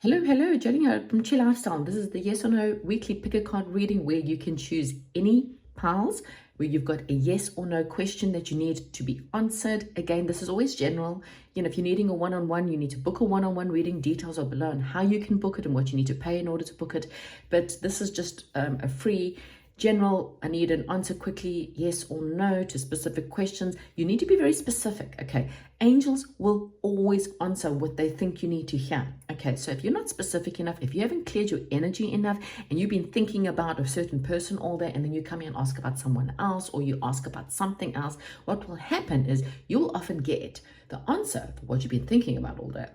Hello, Jolene Ann from Chill Lifestyle. This is the yes or no weekly pick a card reading where you can choose any piles where you've got a yes or no question that you need to be answered. Again, this is always general. If you're needing a one-on-one, you need to book a one-on-one reading. Details are below on how you can book it and what you need to pay in order to book it. But this is just a free general. I need an answer quickly, yes or no, to specific questions. You need to be very specific, okay? Angels will always answer what they think you need to hear, okay? So if you're not specific enough, if you haven't cleared your energy enough, and you've been thinking about a certain person all day, and then you come here and ask about someone else, or you ask about something else, what will happen is you'll often get the answer for what you've been thinking about all day.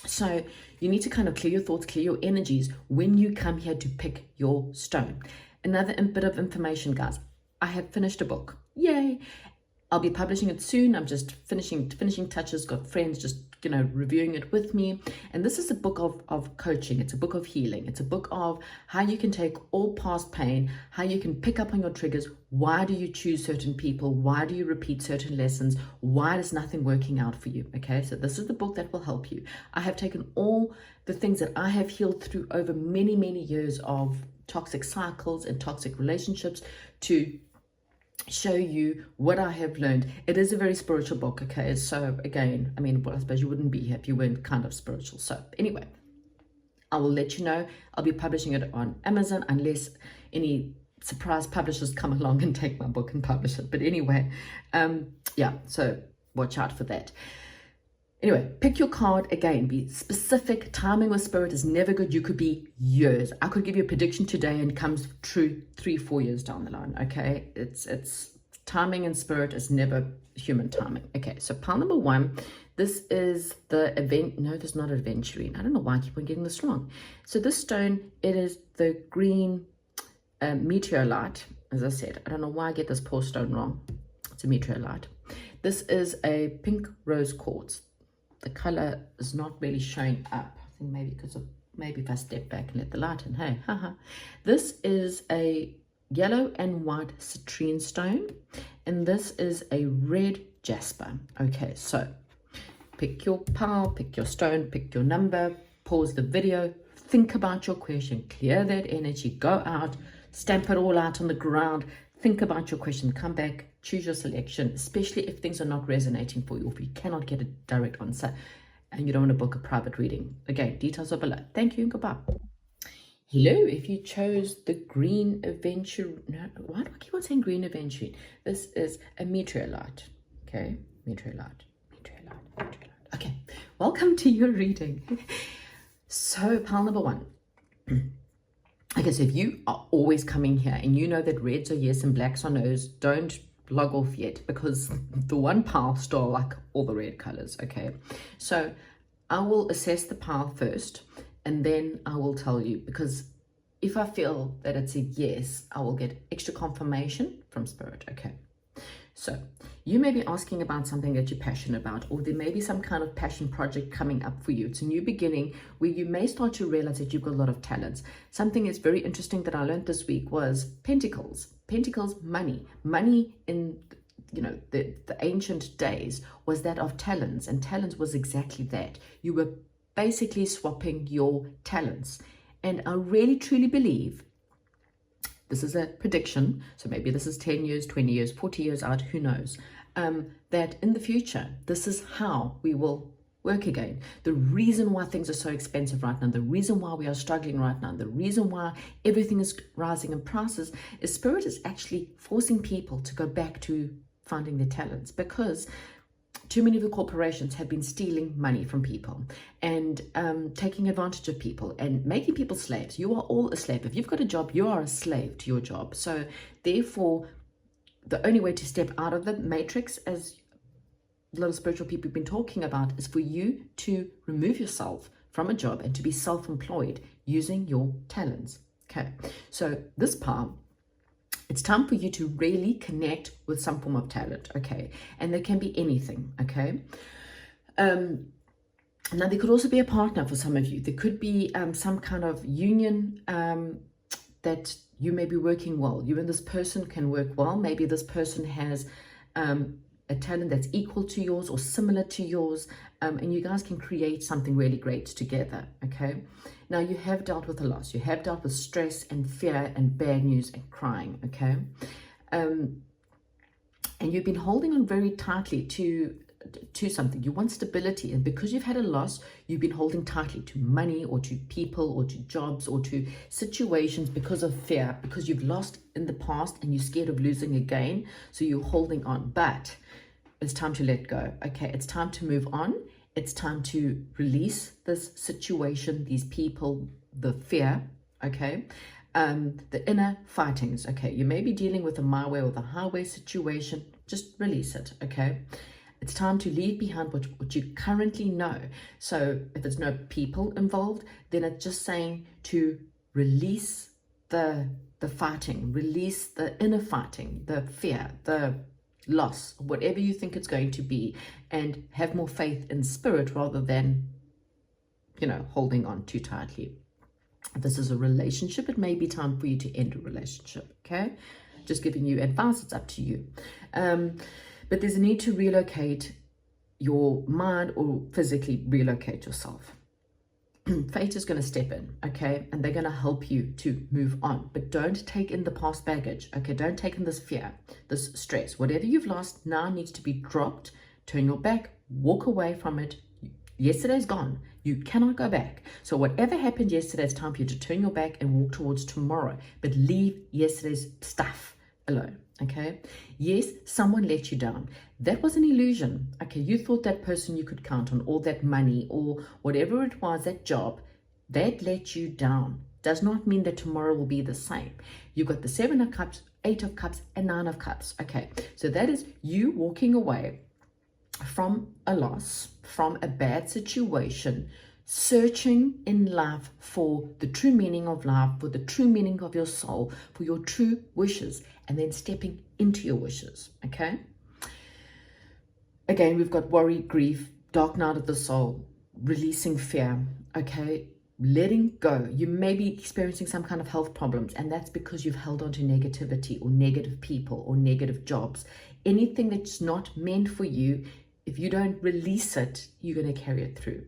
So you need to kind of clear your thoughts, clear your energies when you come here to pick your stone. Another bit of information, guys. I have finished a book. Yay! I'll be publishing it soon. I'm just finishing touches. Got friends just reviewing it with me. And this is a book of coaching. It's a book of healing. It's a book of how you can take all past pain, how you can pick up on your triggers. Why do you choose certain people? Why do you repeat certain lessons? Why is nothing working out for you? Okay, so this is the book that will help you. I have taken all the things that I have healed through over many, many years of toxic cycles and toxic relationships to show you what I have learned. It is a very spiritual book, okay? So again, I suppose you wouldn't be here if you weren't kind of spiritual. So anyway, I will let you know. I'll be publishing it on Amazon unless any surprise publishers come along and take my book and publish it. But anyway, yeah, so watch out for that. Anyway, pick your card. Again, be specific. Timing with spirit is never good. You could be years. I could give you a prediction today and it comes true 3-4 years down the line. Okay, it's timing and spirit is never human timing. Okay, so pile number 1. This is the event. No, this is not aventurine. I don't know why I keep on getting this wrong. So this stone, it is the green meteorite. As I said, I don't know why I get this poor stone wrong. It's a meteorite. This is a pink rose quartz. The color is not really showing up. I think maybe if I step back and let the light in. Hey, haha. This is a yellow and white citrine stone, and this is a red jasper. Okay, so pick your pile, pick your stone, pick your number, pause the video, think about your question, clear that energy, go out, stamp it all out on the ground, think about your question, come back, choose your selection, especially if things are not resonating for you, if you cannot get a direct answer and you don't want to book a private reading. Again, details are below. Thank you and goodbye. Hello, if you chose the green adventure, no, why do I keep on saying green adventure? This is a meteorite, okay? Meteorite. Okay, welcome to your reading. So, pile number 1. Okay, so if you are always coming here and you know that reds are yes and blacks are no's, don't log off yet because the one pile stole like all the red colors, okay? So I will assess the pile first and then I will tell you, because if I feel that it's a yes, I will get extra confirmation from spirit, okay? So you may be asking about something that you're passionate about, or there may be some kind of passion project coming up for you. It's a new beginning where you may start to realize that you've got a lot of talents. Something that's very interesting that I learned this week was pentacles. Pentacles, money. Money in the ancient days was that of talents, and talents was exactly that. You were basically swapping your talents. And I really truly believe, this is a prediction, so maybe this is 10 years, 20 years, 40 years out, who knows, that in the future, this is how we will work again. The reason why things are so expensive right now, the reason why we are struggling right now, the reason why everything is rising in prices is spirit is actually forcing people to go back to finding their talents, because too many of the corporations have been stealing money from people and taking advantage of people and making people slaves. You are all a slave. If you've got a job, you are a slave to your job. So therefore, the only way to step out of the matrix, as a lot of spiritual people have been talking about, is for you to remove yourself from a job and to be self-employed using your talents. Okay, so this part, it's time for you to really connect with some form of talent, okay? And there can be anything, okay? Now, there could also be a partner for some of you. There could be some kind of union that you may be working well. You and this person can work well. Maybe this person has a talent that's equal to yours or similar to yours, and you guys can create something really great together, okay? Now, you have dealt with a loss. You have dealt with stress and fear and bad news and crying, okay? And you've been holding on very tightly to something. You want stability, and because you've had a loss, you've been holding tightly to money or to people or to jobs or to situations because of fear, because you've lost in the past and you're scared of losing again, so you're holding on. But it's time to let go, okay? It's time to move on. It's time to release this situation, these people, the fear, okay? The inner fightings, okay? You may be dealing with a my way or the highway situation. Just release it, okay? It's time to leave behind what you currently know. So if there's no people involved, then it's just saying to release the fighting, release the inner fighting, the fear, the loss, whatever you think it's going to be, and have more faith in spirit rather than, holding on too tightly. If this is a relationship, it may be time for you to end a relationship, okay? Just giving you advice, it's up to you. But there's a need to relocate your mind or physically relocate yourself. Fate is going to step in, okay? And they're going to help you to move on. But don't take in the past baggage, okay? Don't take in this fear, this stress. Whatever you've lost now needs to be dropped. Turn your back, walk away from it. Yesterday's gone. You cannot go back. So whatever happened yesterday, it's time for you to turn your back and walk towards tomorrow. But leave yesterday's stuff alone. Okay, yes, someone let you down. That was an illusion. Okay, you thought that person you could count on, or that money, or whatever it was, that job, that let you down. Does not mean that tomorrow will be the same. You've got the 7 of Cups, 8 of Cups, and 9 of Cups. Okay, so that is you walking away from a loss, from a bad situation, searching in life for the true meaning of life, for the true meaning of your soul, for your true wishes, and then stepping into your wishes, okay? Again, we've got worry, grief, dark night of the soul, releasing fear, okay? Letting go. You may be experiencing some kind of health problems, and that's because you've held on to negativity or negative people or negative jobs. Anything that's not meant for you, if you don't release it, you're going to carry it through.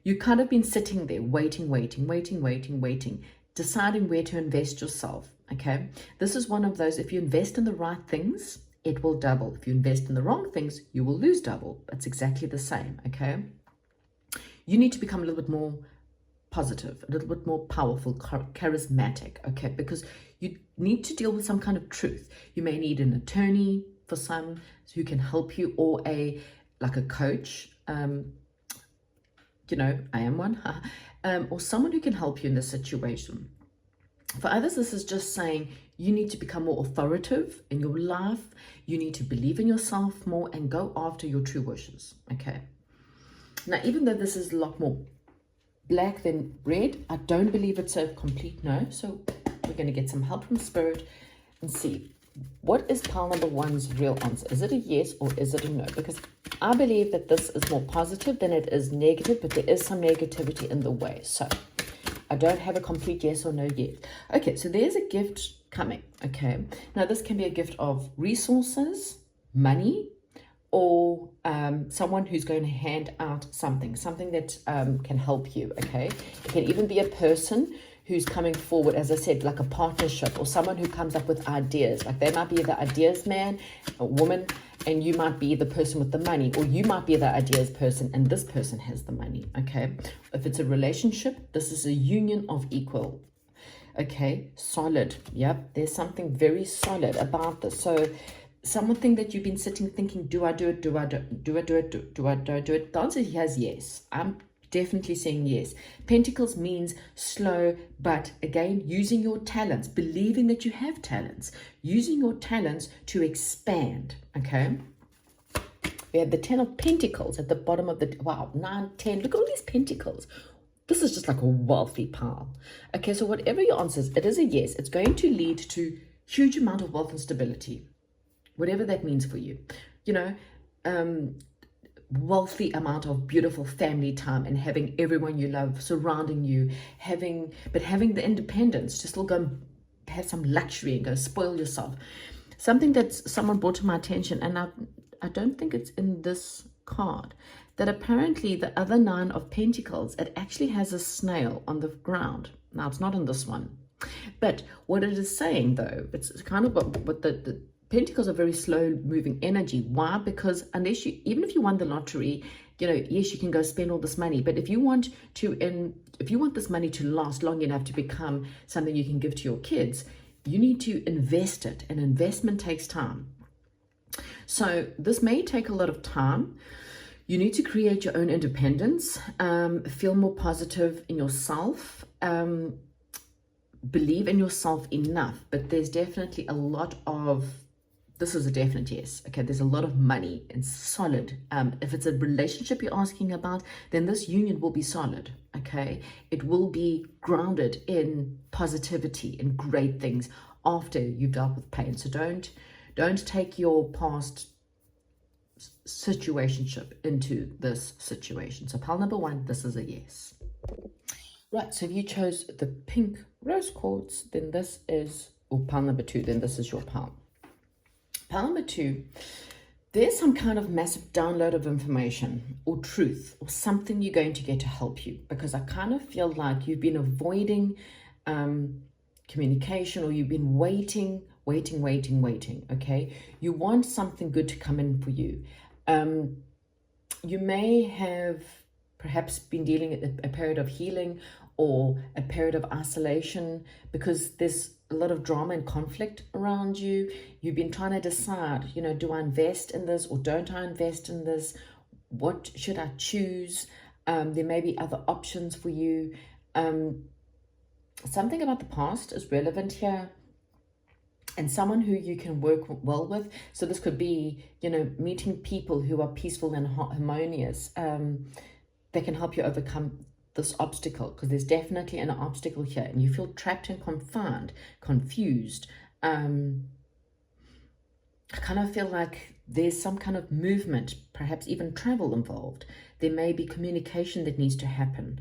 You kind of been sitting there waiting, deciding where to invest yourself, okay? This is one of those, if you invest in the right things, it will double. If you invest in the wrong things, you will lose double. It's exactly the same, okay? You need to become a little bit more positive, a little bit more powerful, charismatic, okay? Because you need to deal with some kind of truth. You may need an attorney for some who can help you, or like a coach, I am one, or someone who can help you in this situation. For others, this is just saying you need to become more authoritative in your life. You need to believe in yourself more and go after your true wishes, okay? Now, even though this is a lot more black than red, I don't believe it's a complete no. So we're going to get some help from Spirit and see, what is pile number 1's real answer? Is it a yes or is it a no? Because I believe that this is more positive than it is negative, but there is some negativity in the way. So I don't have a complete yes or no yet. Okay, so there's a gift coming, okay? Now, this can be a gift of resources, money, or someone who's going to hand out something that can help you, okay? It can even be a person who's coming forward, as I said, like a partnership, or someone who comes up with ideas. Like they might be the ideas man, a woman, and you might be the person with the money, or you might be the ideas person and this person has the money, okay? If it's a relationship, this is a union of equal, okay? Solid, yep, there's something very solid about this. So something that you've been sitting thinking, do I do it, do I don't do it? The answer here is yes. I'm definitely saying yes. Pentacles means slow, but again, using your talents, believing that you have talents, using your talents to expand, okay? We have the 10 of Pentacles at the bottom of the, wow, 9, 10, look at all these pentacles. This is just like a wealthy pile. Okay, so whatever your answer is, it is a yes. It's going to lead to huge amount of wealth and stability, whatever that means for you. Wealthy amount of beautiful family time and having everyone you love surrounding you, having the independence to still go and have some luxury and go spoil yourself. Something that someone brought to my attention, and I don't think it's in this card, that apparently the other 9 of Pentacles, it actually has a snail on the ground. Now, it's not in this one. But what it is saying, though, it's kind of what the Pentacles are very slow moving energy. Why? Because unless you, even if you won the lottery, you know, yes, you can go spend all this money. But if you want this money to last long enough to become something you can give to your kids, you need to invest it. And investment takes time. So this may take a lot of time. You need to create your own independence, feel more positive in yourself, believe in yourself enough. But there's definitely a lot of, this is a definite yes. Okay, there's a lot of money and solid. If it's a relationship you're asking about, then this union will be solid. Okay, it will be grounded in positivity and great things after you've dealt with pain. So don't take your past situationship into this situation. So pile number 1, this is a yes. Right, so if you chose the pink rose quartz, then this is, or pile number 2, then this is your pile. Pile number 2, there's some kind of massive download of information or truth or something you're going to get to help you, because I kind of feel like you've been avoiding communication, or you've been waiting, okay? You want something good to come in for you. You may have perhaps been dealing with a period of healing or a period of isolation, because there's a lot of drama and conflict around you. You've been trying to decide, you know, do I invest in this or don't I invest in this? What should I choose? There may be other options for you. Something about the past is relevant here, and someone who you can work well with. So this could be, you know, meeting people who are peaceful and harmonious. They can help you overcome this obstacle, because there's definitely an obstacle here and you feel trapped and confined, confused. I kind of feel like there's some kind of movement, perhaps even travel involved. There may be communication that needs to happen.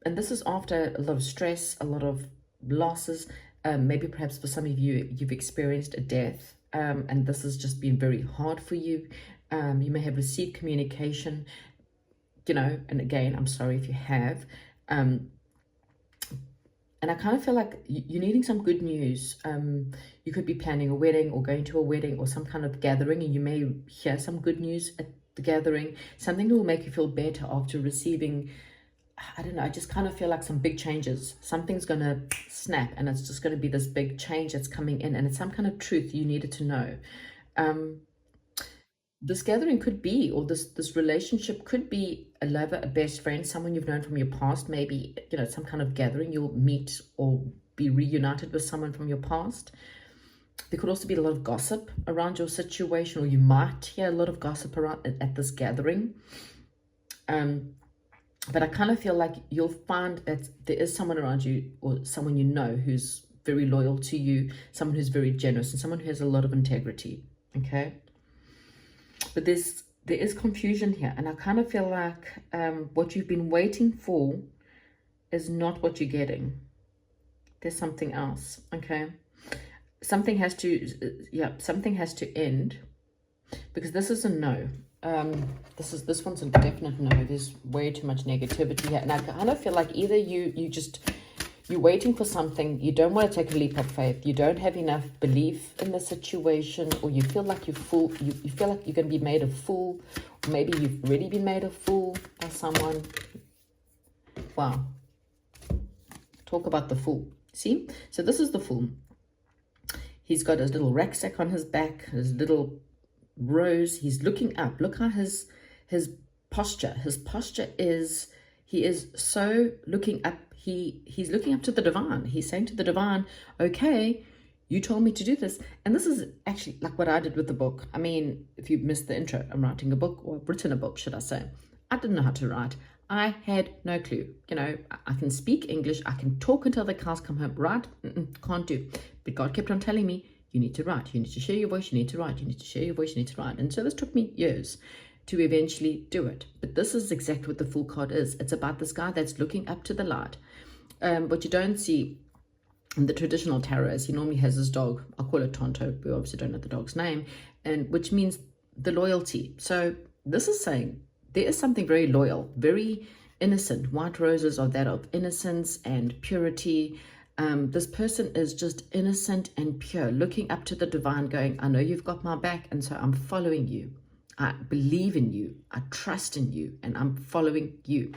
And this is after a lot of stress, a lot of losses. Maybe perhaps for some of you, you've experienced a death, and this has just been very hard for you. You may have received communication, you know, and again, I'm sorry if you have. And I kind of feel like you're needing some good news. You could be planning a wedding or going to a wedding or some kind of gathering, and you may hear some good news at the gathering, something that will make you feel better after receiving, I don't know, I just kind of feel like some big changes. Something's going to snap, and it's just going to be this big change that's coming in, and it's some kind of truth you needed to know. This gathering could be, or this relationship could be a lover, a best friend, someone you've known from your past. Maybe, you know, some kind of gathering, you'll meet or be reunited with someone from your past. There could also be a lot of gossip around your situation, or you might hear a lot of gossip around at this gathering. But I kind of feel like you'll find that there is someone around you, or someone you know, who's very loyal to you, someone who's very generous, and someone who has a lot of integrity, okay? But there is confusion here, and I kind of feel like what you've been waiting for is not what you're getting. There's something else, okay? Something has to end, because this is a no. This one's a definite no. There's way too much negativity here, and I kind of feel like either you're waiting for something, you don't want to take a leap of faith, you don't have enough belief in the situation, or you feel like you feel like you're going to be made a fool, or maybe you've already been made a fool by someone. Wow. Talk about the fool. See? So this is the fool. He's got his little rucksack on his back, his little rose. He's looking up. Look at his posture. His posture is, he is so looking up. He's looking up to the divine. He's saying to the divine, okay, you told me to do this. And this is actually like what I did with the book. I mean, if you missed the intro, I'm writing a book, or I've written a book, should I say. I didn't know how to write. I had no clue. You know, I can speak English. I can talk until the cows come home. Write? Can't do. But God kept on telling me, you need to write. You need to share your voice. You need to write. You need to share your voice. You need to write. And so this took me years to eventually do it. But this is exactly what the Fool card is. It's about this guy that's looking up to the light. What you don't see in the traditional tarot is he normally has his dog. I'll call it Tonto. We obviously don't know the dog's name. And which means the loyalty. So this is saying there is something very loyal, very innocent. White roses are that of innocence and purity. This person is just innocent and pure, looking up to the divine, going, I know you've got my back, and so I'm following you. I believe in you. I trust in you, and I'm following you.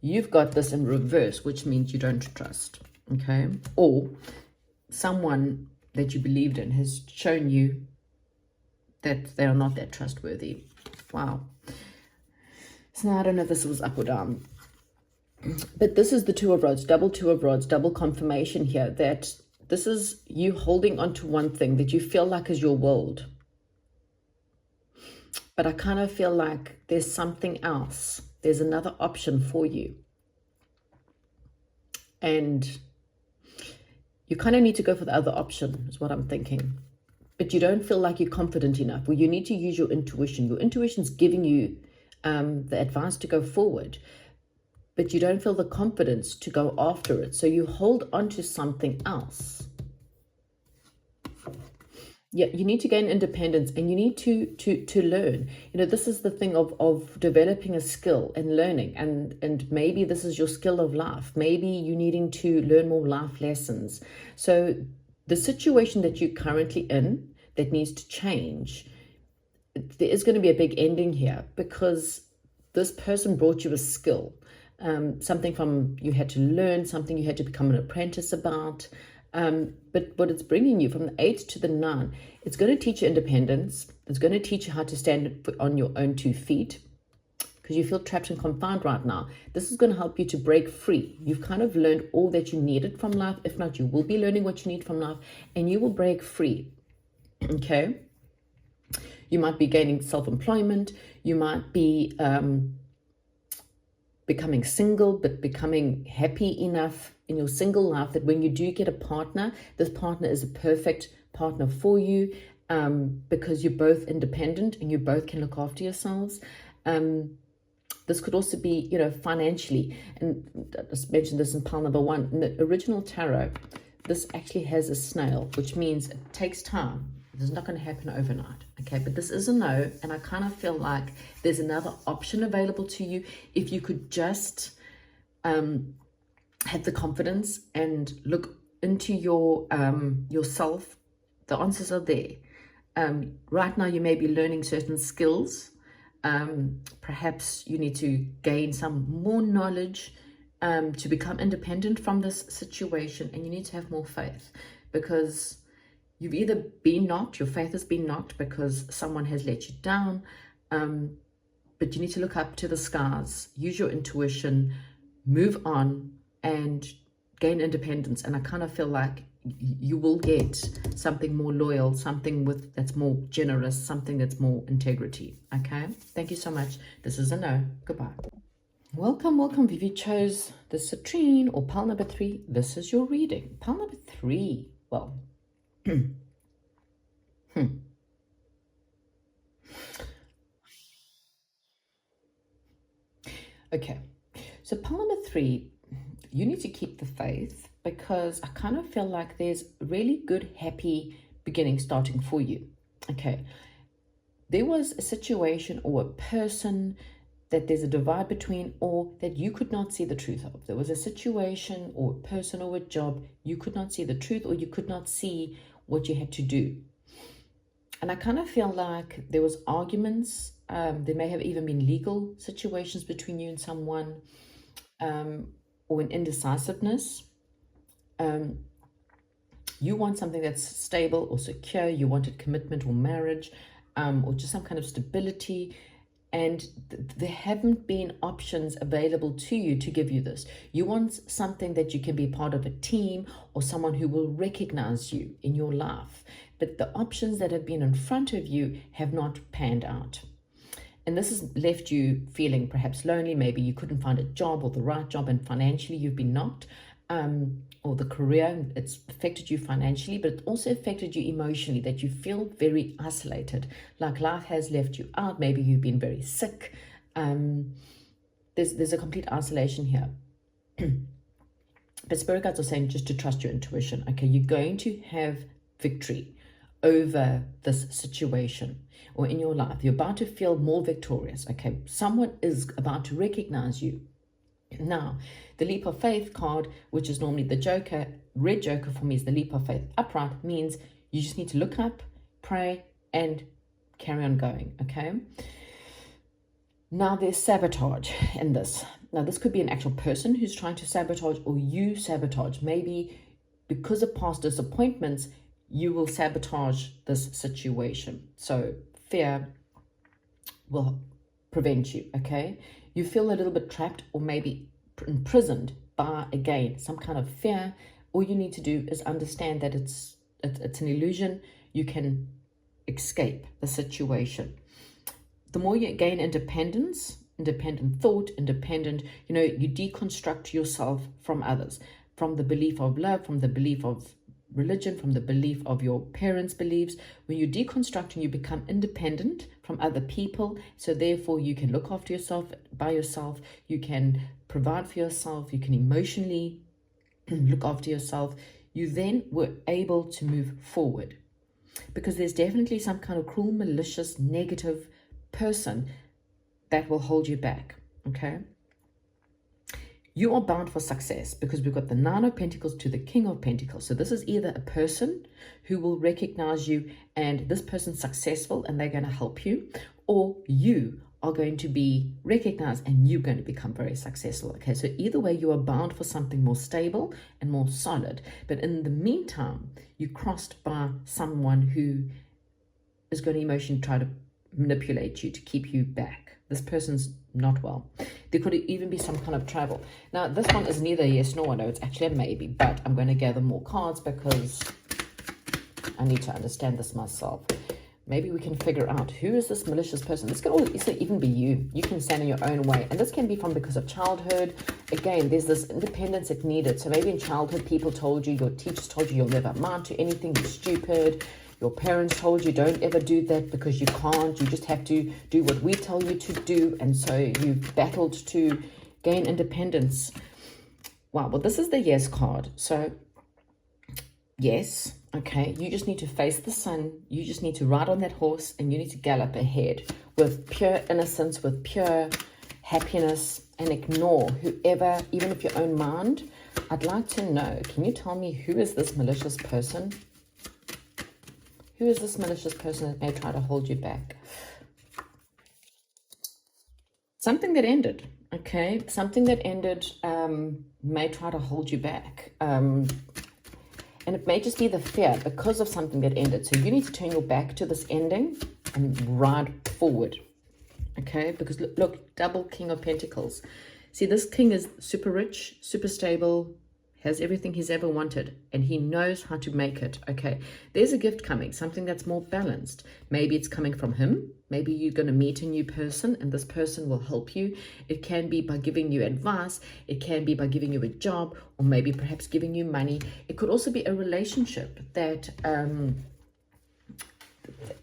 You've got this in reverse, which means you don't trust, okay? Or someone that you believed in has shown you that they are not that trustworthy. Wow. So now I don't know if this was up or down. But this is the Two of Rods, double confirmation here that this is you holding on to one thing that you feel like is your world. But I kind of feel like there's something else. There's another option for you. And you kind of need to go for the other option, is what I'm thinking. But you don't feel like you're confident enough. Well, you need to use your intuition. Your intuition's giving you the advice to go forward. But you don't feel the confidence to go after it. So you hold on to something else. Yeah, you need to gain independence, and you need to learn. You know, this is the thing of developing a skill and learning. And maybe this is your skill of life. Maybe you needing to learn more life lessons. So the situation that you're currently in that needs to change, there is going to be a big ending here, because this person brought you a skill. Something from you had to learn, something you had to become an apprentice about. But what it's bringing you from the 8 to the 9, it's going to teach you independence. It's going to teach you how to stand on your own 2 feet, because you feel trapped and confined right now. This is going to help you to break free. You've kind of learned all that you needed from life. If not, you will be learning what you need from life, and you will break free. Okay? You might be gaining self-employment. You might be becoming single, but becoming happy enough in your single life that when you do get a partner, this partner is a perfect partner for you, because you're both independent and you both can look after yourselves. This could also be, you know, financially. And I just mentioned this in pile number 1. In the original tarot, this actually has a snail, which means it takes time. It's not going to happen overnight, okay? But this is a no, and I kind of feel like there's another option available to you if you could just have the confidence and look into your yourself. The answers are there. Right now, you may be learning certain skills. Perhaps you need to gain some more knowledge to become independent from this situation, and you need to have more faith, because you've either been knocked, your faith has been knocked because someone has let you down, but you need to look up to the skies, use your intuition, move on, and gain independence. And I kind of feel like you will get something more loyal, something that's more generous, something that's more integrity. Okay? Thank you so much. This is a no. Goodbye. Welcome. If you chose the citrine or pile number 3, this is your reading. Pile number 3. Well, Okay, so pile number 3, you need to keep the faith, because I kind of feel like there's really good, happy beginning starting for you. Okay, there was a situation or a person that there's a divide between, or that you could not see the truth of. There was a situation or a person or a job you could not see the truth, or you could not see what you had to do. And I kind of feel like there was arguments. There may have even been legal situations between you and someone, or an indecisiveness. You want something that's stable or secure. You wanted commitment or marriage, or just some kind of stability. And there haven't been options available to you to give you this. You want something that you can be part of a team, or someone who will recognize you in your life. But the options that have been in front of you have not panned out. And this has left you feeling perhaps lonely. Maybe you couldn't find a job or the right job, and financially you've been knocked. Or the career, it's affected you financially, but it also affected you emotionally, that you feel very isolated, like life has left you out. Maybe you've been very sick. There's a complete isolation here. But spirit guides are saying just to trust your intuition. Okay, you're going to have victory over this situation or in your life. You're about to feel more victorious. Okay, someone is about to recognize you. Now, the leap of faith card, which is normally the joker, red joker for me is the leap of faith upright, means you just need to look up, pray, and carry on going. Okay. Now there's sabotage in this. Now this could be an actual person who's trying to sabotage, or you sabotage. Maybe because of past disappointments, you will sabotage this situation. So fear will prevent you, okay? You feel a little bit trapped or maybe imprisoned by, again, some kind of fear. All you need to do is understand that it's an illusion. You can escape the situation. The more you gain independence, independent thought, independent, you deconstruct yourself from others, from the belief of love, from the belief of religion, from the belief of your parents' beliefs. When you deconstruct and you become independent from other people, so therefore you can look after yourself by yourself, you can provide for yourself, you can emotionally look after yourself, you then were able to move forward. Because there's definitely some kind of cruel, malicious, negative person that will hold you back. Okay, you are bound for success because we've got the Nine of Pentacles to the King of Pentacles. So this is either a person who will recognize you and this person's successful and they're going to help you, or you are going to be recognized and you're going to become very successful. Okay, so either way, you are bound for something more stable and more solid. But in the meantime, you're crossed by someone who is going to emotionally try to manipulate you to keep you back. This person's not well. There could even be some kind of travel. Now, this one is neither yes nor no. It's actually a maybe, but I'm going to gather more cards because I need to understand this myself. Maybe we can figure out who is this malicious person. This could also even be you. You can stand in your own way. And this can be from because of childhood. Again, there's this independence it needed. So maybe in childhood, people told you, your teachers told you you'll never amount to anything, you're stupid. Your parents told you don't ever do that because you can't. You just have to do what we tell you to do. And so you battled to gain independence. Wow, well, this is the yes card. So yes, okay, you just need to face the sun. You just need to ride on that horse and you need to gallop ahead with pure innocence, with pure happiness, and ignore whoever, even if your own mind. I'd like to know, can you tell me who is this malicious person? Who is this malicious person that may try to hold you back? Something that ended, okay? Something that ended may try to hold you back. And it may just be the fear because of something that ended. So you need to turn your back to this ending and ride forward, okay? Because look, double King of Pentacles. See, this king is super rich, super stable, has everything he's ever wanted, and he knows how to make it. Okay, there's a gift coming, something that's more balanced. Maybe it's coming from him. Maybe you're going to meet a new person and this person will help you. It can be by giving you advice. It can be by giving you a job, or maybe perhaps giving you money. It could also be a relationship that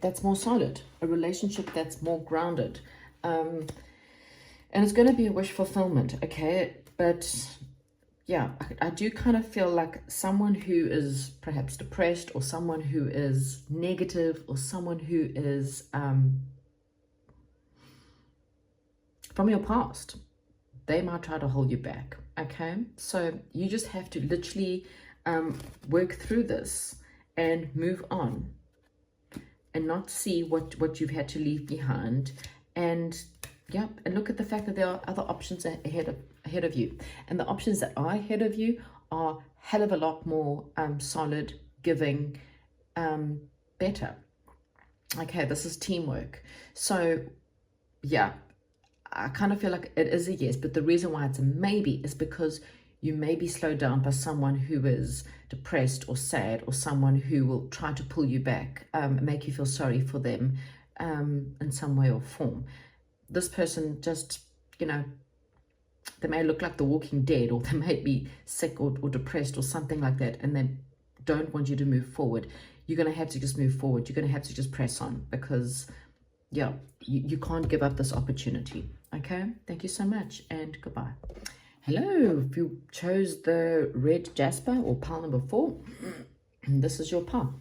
that's more solid, a relationship that's more grounded, and it's going to be a wish fulfillment. Okay, but yeah, I do kind of feel like someone who is perhaps depressed, or someone who is negative, or someone who is from your past, they might try to hold you back. Okay, so you just have to literally work through this and move on, and not see what you've had to leave behind, and yeah, and look at the fact that there are other options ahead of you, and the options that are ahead of you are hell of a lot more solid, giving, better. Okay, this is teamwork. So yeah, I kind of feel like it is a yes, but the reason why it's a maybe is because you may be slowed down by someone who is depressed or sad, or someone who will try to pull you back, make you feel sorry for them in some way or form. This person just, they may look like the Walking Dead, or they may be sick or depressed or something like that, and they don't want you to move forward. You're going to have to just move forward. You're going to have to just press on, because, yeah, you can't give up this opportunity. Okay? Thank you so much, and goodbye. Hello. If you chose the red jasper or pile number 4, this is your pile.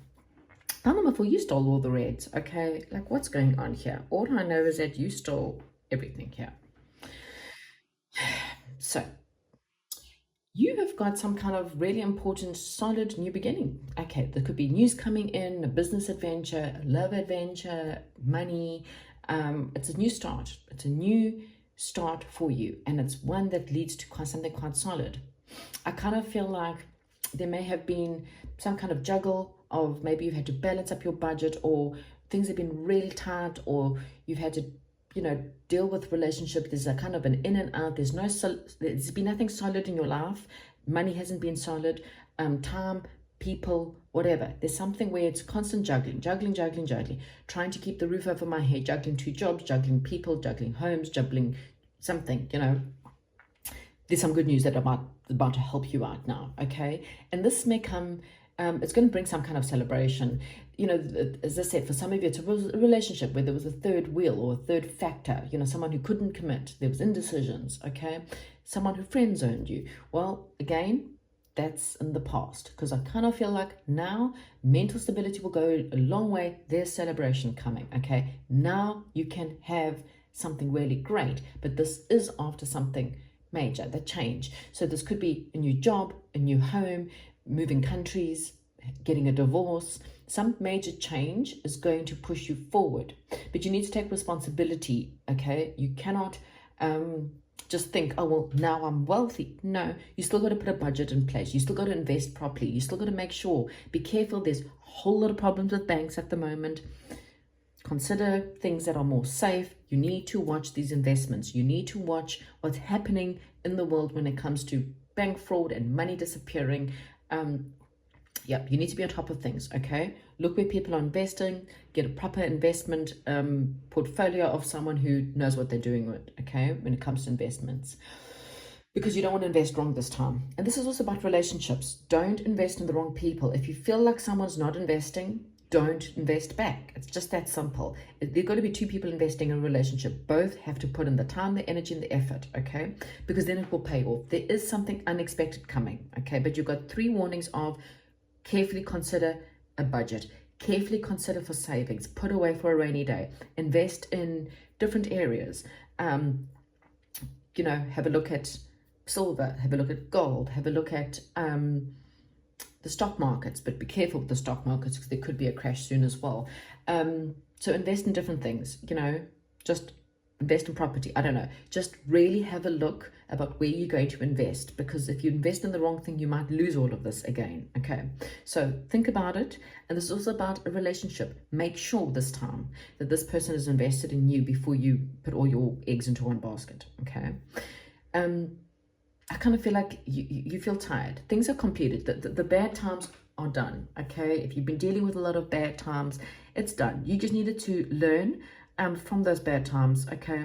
Tanamafu, you stole all the reds, okay? Like, what's going on here? All I know is that you stole everything here. So, you have got some kind of really important, solid new beginning. Okay, there could be news coming in, a business adventure, a love adventure, money. It's a new start. It's a new start for you, and it's one that leads to something quite solid. I kind of feel like there may have been some kind of juggle of maybe you've had to balance up your budget, or things have been really tight, or you've had to deal with relationships. There's a kind of an in and out. There's been nothing solid in your life. Money hasn't been solid. Time, people, whatever. There's something where it's constant juggling, trying to keep the roof over my head, juggling 2 jobs, juggling people, juggling homes, juggling something, There's some good news that I'm about to help you out now, okay? And this may come, it's going to bring some kind of celebration. As I said, for some of you, it's a relationship where there was a third wheel or a third factor, someone who couldn't commit. There was indecisions, okay? Someone who friend zoned you. Well, again, that's in the past, because I kind of feel like now mental stability will go a long way. There's celebration coming, okay? Now you can have something really great, but this is after something major, that change. So this could be a new job, a new home, moving countries, getting a divorce. Some major change is going to push you forward, but you need to take responsibility, okay? You cannot just think, oh, well, now I'm wealthy. No, you still got to put a budget in place. You still got to invest properly. You still got to make sure, be careful. There's a whole lot of problems with banks at the moment. Consider things that are more safe. You need to watch these investments. You need to watch what's happening in the world when it comes to bank fraud and money disappearing. You need to be on top of things, okay? Look where people are investing, get a proper investment portfolio of someone who knows what they're doing with, okay, when it comes to investments. Because you don't want to invest wrong this time. And this is also about relationships. Don't invest in the wrong people. If you feel like someone's not investing, don't invest back. It's just that simple. There's got to be 2 people investing in a relationship. Both have to put in the time, the energy, and the effort, okay? Because then it will pay off. There is something unexpected coming, okay? But you've got 3 warnings of carefully consider a budget, carefully consider for savings, put away for a rainy day, invest in different areas. Have a look at silver, have a look at gold, have a look at the stock markets, but be careful with the stock markets because there could be a crash soon as well. So invest in different things, just invest in property. I don't know. Just really have a look about where you're going to invest, because if you invest in the wrong thing, you might lose all of this again. Okay. So think about it. And this is also about a relationship. Make sure this time that this person is invested in you before you put all your eggs into one basket. Okay. I kind of feel like you feel tired. Things are completed. The bad times are done. Okay. If you've been dealing with a lot of bad times, it's done. You just needed to learn from those bad times, okay?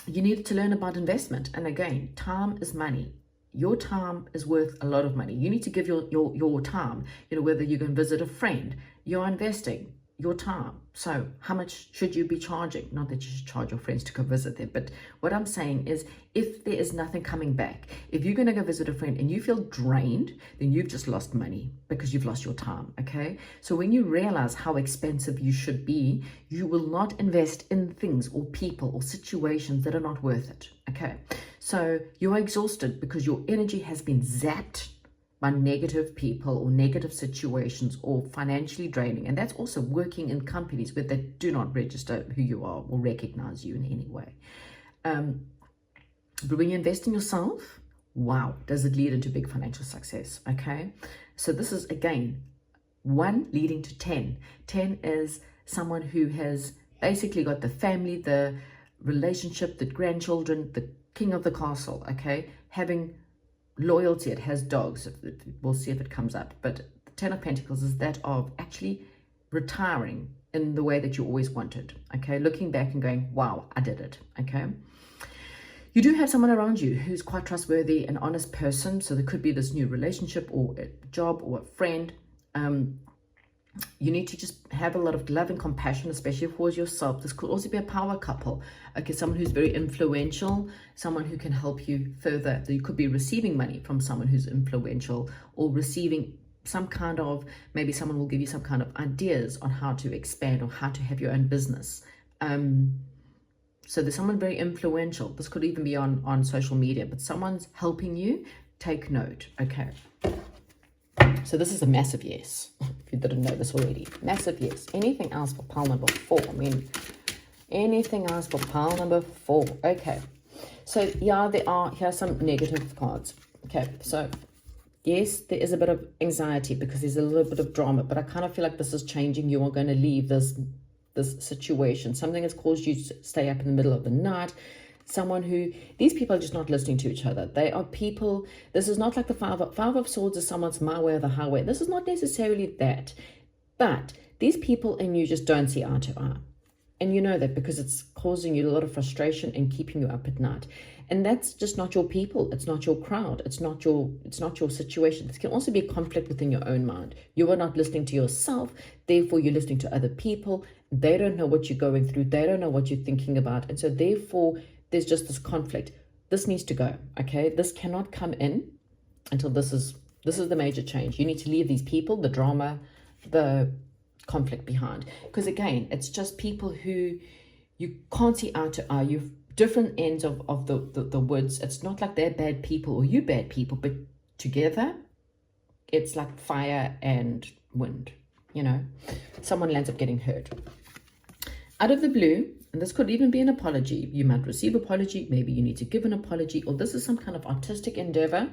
You needed to learn about investment. And again, time is money. Your time is worth a lot of money. You need to give your time, whether you can visit a friend, you're investing your time. So how much should you be charging? Not that you should charge your friends to go visit them, but what I'm saying is, if there is nothing coming back, if you're going to go visit a friend and you feel drained, then you've just lost money because you've lost your time, okay? So when you realize how expensive you should be, you will not invest in things or people or situations that are not worth it, okay? So you're exhausted because your energy has been zapped by negative people or negative situations, or financially draining. And that's also working in companies where they do not register who you are or recognize you in any way. But when you invest in yourself, wow, does it lead into big financial success, okay? So this is, again, 1 leading to 10. 10 is someone who has basically got the family, the relationship, the grandchildren, the king of the castle, okay? Having loyalty. It has dogs. We'll see if it comes up. But the 10 of Pentacles is that of actually retiring in the way that you always wanted, okay? Looking back and going, wow, I did it, okay? You do have someone around you who's quite trustworthy, an honest person. So there could be this new relationship or a job or a friend. You need to just have a lot of love and compassion, especially towards yourself. This could also be a power couple. Okay, someone who's very influential, someone who can help you further. So you could be receiving money from someone who's influential, or receiving some kind of, maybe someone will give you some kind of ideas on how to expand or how to have your own business. So there's someone very influential. This could even be on social media, but someone's helping you. Take note. Okay. So this is a massive yes. If you didn't know this already. Massive yes. Anything else for pile number 4? I mean, anything else for pile number 4? Okay. So yeah, here's some negative cards. Okay. So yes, there is a bit of anxiety because there's a little bit of drama, but I kind of feel like this is changing. You are going to leave this situation. Something has caused you to stay up in the middle of the night. These people are just not listening to each other. They are people, this is not like the Five of Swords is someone's my way or the highway. This is not necessarily that. But these people and you just don't see eye to eye. And you know that because it's causing you a lot of frustration and keeping you up at night. And that's just not your people. It's not your crowd. It's not your situation. This can also be a conflict within your own mind. You are not listening to yourself. Therefore, you're listening to other people. They don't know what you're going through. They don't know what you're thinking about. And so therefore, there's just this conflict. This needs to go. Okay. This cannot come in until this is the major change. You need to leave these people, the drama, the conflict behind. Because again, it's just people who you can't see eye to eye. You've different ends of the woods. It's not like they're bad people or you bad people, but together it's like fire and wind, you know. Someone lands up getting hurt. Out of the blue, and this could even be an apology. You might receive apology, maybe you need to give an apology, or this is some kind of artistic endeavor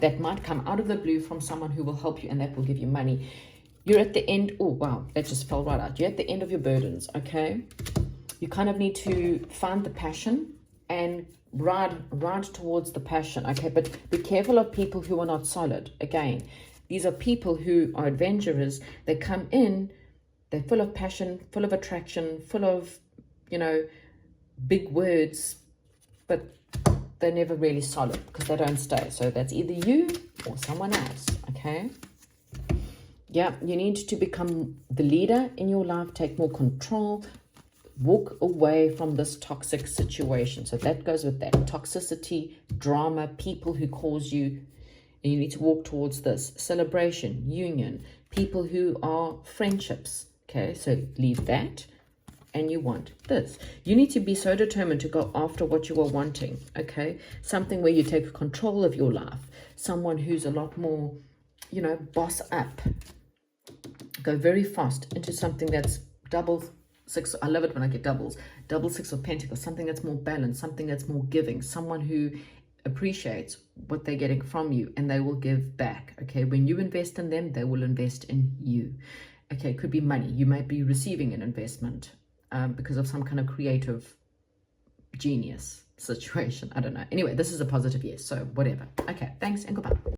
that might come out of the blue from someone who will help you and that will give you money. You're at the end. Oh, wow, that just fell right out. You're at the end of your burdens, okay? You kind of need to find the passion and ride towards the passion, okay? But be careful of people who are not solid. Again, these are people who are adventurers. They come in, they're full of passion, full of attraction, full of, you know, big words, but they're never really solid because they don't stay. So that's either you or someone else, okay? Yeah, you need to become the leader in your life, take more control, walk away from this toxic situation. So that goes with that. Toxicity, drama, people who cause you, and you need to walk towards this. Celebration, union, people who are friendships. Okay, so leave that and you want this. You need to be so determined to go after what you are wanting. Okay, something where you take control of your life. Someone who's a lot more, you know, boss up. Go very fast into something that's double six. I love it when I get doubles. Double six of pentacles. Something that's more balanced. Something that's more giving. Someone who appreciates what they're getting from you and they will give back. Okay, when you invest in them, they will invest in you. Okay, it could be money. You might be receiving an investment because of some kind of creative genius situation. I don't know. Anyway, this is a positive yes. So whatever. Okay, thanks and goodbye.